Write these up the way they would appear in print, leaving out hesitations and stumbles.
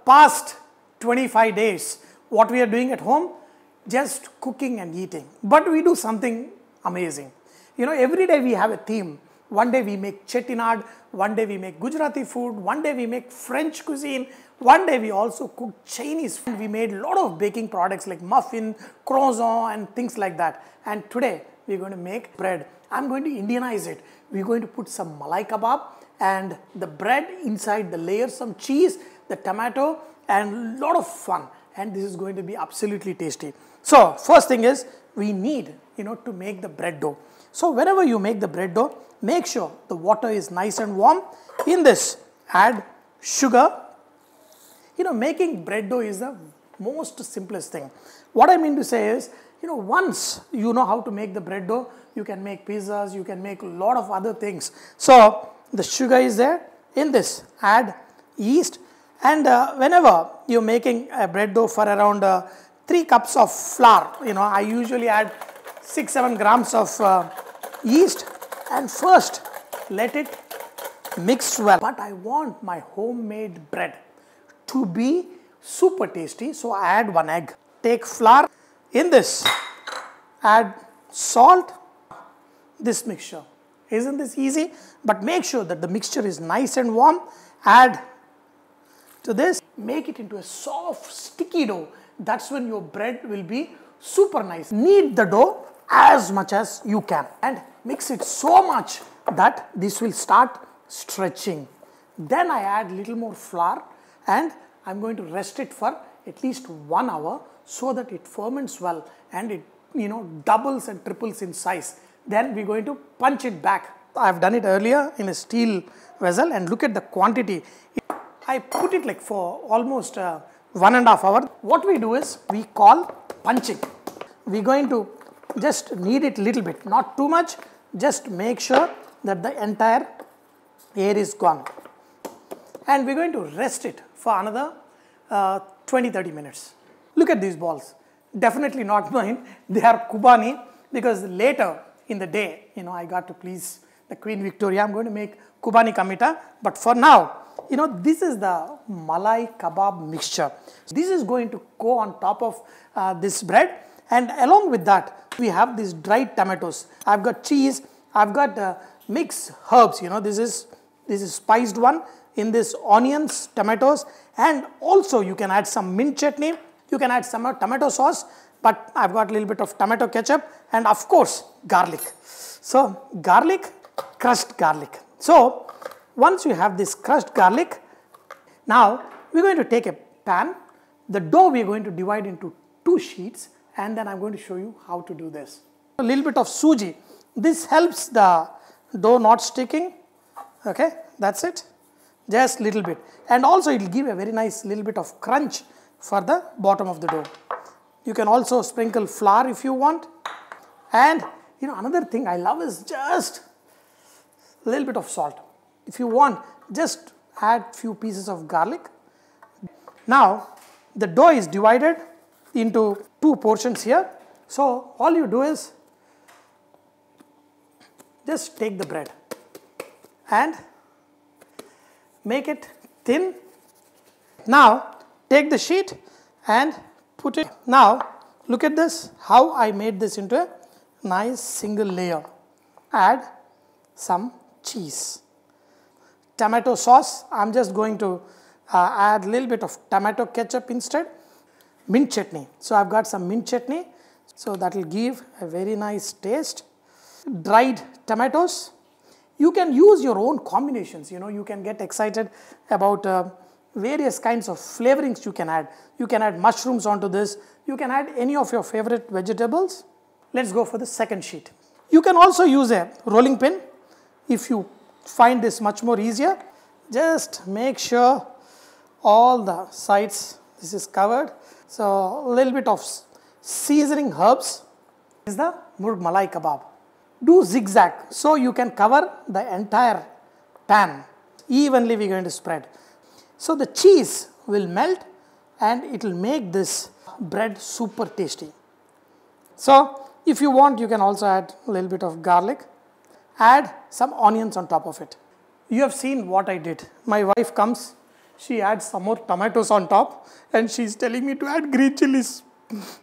past 25 days, what we are doing at home? Just cooking and eating. But we do something amazing. You know, every day we have a theme. One day we make chettinad, one day we make Gujarati food, one day we make French cuisine, one day we also cook Chinese food. We made a lot of baking products like muffin, croissant and things like that. And today we're going to make bread. I'm going to Indianize it. We're going to put some malai kebab and the bread inside the layer, some cheese, the tomato and a lot of fun. And this is going to be absolutely tasty. So first thing is we need, to make the bread dough. So whenever you make the bread dough, make sure the water is nice and warm. In this, add sugar. Making bread dough is the most simplest thing. What I mean to say is, once you know how to make the bread dough, you can make pizzas, you can make a lot of other things. So the sugar is there. In this, add yeast. And whenever you're making a bread dough for around 3 cups of flour, I usually add 6-7 grams of yeast, and first let it mix well. But I want my homemade bread to be super tasty, so I add 1 egg. Take flour. In this, add salt. This mixture. Isn't this easy? But make sure that the mixture is nice and warm. Add to this. Make it into a soft, sticky dough. That's when your bread will be super nice. Knead the dough as much as you can and mix it so much that this will start stretching. Then I add little more flour and I'm going to rest it for at least 1 hour so that it ferments well and it doubles and triples in size. Then we're going to punch it back. I've done it earlier in a steel vessel and look at the quantity. I put it like for almost 1.5 hours. What we do is we call punching. We're going to just knead it a little bit, not too much. Just make sure that the entire air is gone. And we're going to rest it for another 20-30 minutes. Look at these balls. Definitely not mine. They are Kubani because later in the day, I got to please the Queen Victoria. I'm going to make Kubani ka meetha. But for now, this is the malai kebab mixture. This is going to go on top of this bread. And along with that, we have these dried tomatoes. I've got cheese. I've got mixed herbs. This is spiced one. In this, onions, tomatoes, and also you can add some mint chutney. You can add some tomato sauce, but I've got a little bit of tomato ketchup, and of course garlic. So garlic, crushed garlic. So once you have this crushed garlic, now we're going to take a pan. The dough we're going to divide into 2 sheets, and then I'm going to show you how to do this. A little bit of suji. This helps the dough not sticking. Okay, that's it. Just little bit. And also it will give a very nice little bit of crunch for the bottom of the dough. You can also sprinkle flour if you want. And another thing I love is just a little bit of salt. If you want, just add few pieces of garlic. Now the dough is divided into 2 portions here. So all you do is just take the bread and make it thin. Now take the sheet and put it. Now look at this, how I made this into a nice single layer. Add some cheese. Tomato sauce, I'm just going to add a little bit of tomato ketchup instead. Mint chutney. So I've got some mint chutney. So that will give a very nice taste. Dried tomatoes. You can use your own combinations. You can get excited about various kinds of flavorings you can add. You can add mushrooms onto this. You can add any of your favorite vegetables. Let's go for the second sheet. You can also use a rolling pin if you find this much more easier. Just make sure all the sides this is covered. So a little bit of seasoning herbs. This is the murg malai kebab. Do zigzag so you can cover the entire pan. Evenly we're going to spread. So the cheese will melt and it will make this bread super tasty. So if you want, you can also add a little bit of garlic. Add some onions on top of it. You have seen what I did. My wife comes she adds some more tomatoes on top and she's telling me to add green chilies.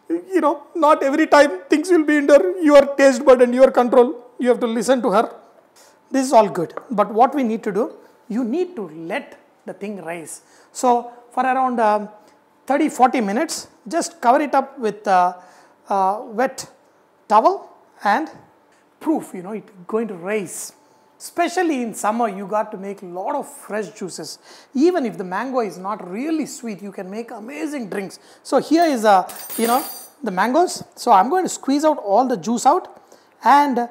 You know, not every time things will be under your taste bud and your control. You have to listen to her. This is all good. But what we need to do, you need to let the thing rise. So for around 30-40 minutes, just cover it up with wet towel and proof, you know, it's going to rise. Especially in summer, you got to make a lot of fresh juices. Even if the mango is not really sweet, you can make amazing drinks. So here is, you know, the mangoes. So I'm going to squeeze out all the juice out and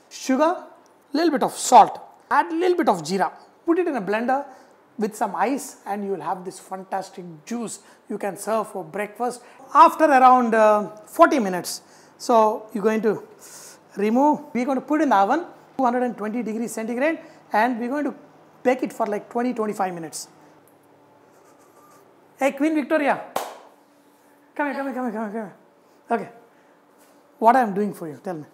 sugar, little bit of salt, add a little bit of jeera. Put it in a blender with some ice and you will have this fantastic juice you can serve for breakfast after around 40 minutes. So you're going to remove, we're going to put in the oven 220 degrees centigrade and we're going to bake it for like 20-25 minutes. Hey Queen Victoria, come here. Okay, what I am doing for you, tell me.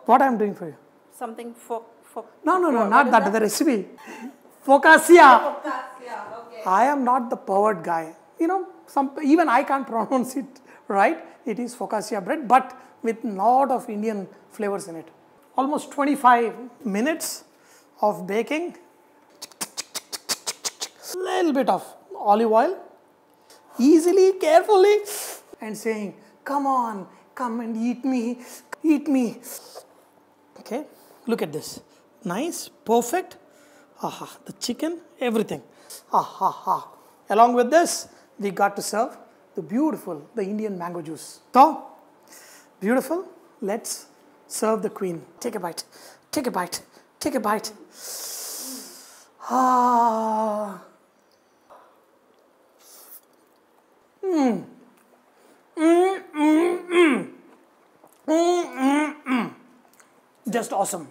What I am doing for you? Something for No, not that, the recipe. Focaccia. Okay. I am not the pervert guy. You know, even I can't pronounce it right. It is focaccia bread, but with lot of Indian flavors in it. Almost 25 minutes of baking. Little bit of olive oil. Easily, carefully, and saying, come on, come and eat me, eat me. Okay, look at this. Nice, perfect. Aha, the chicken, everything. Along with this, we got to serve the Indian mango juice. So, beautiful. Let's serve the queen. Take a bite. Take a bite. Take a bite. Just awesome.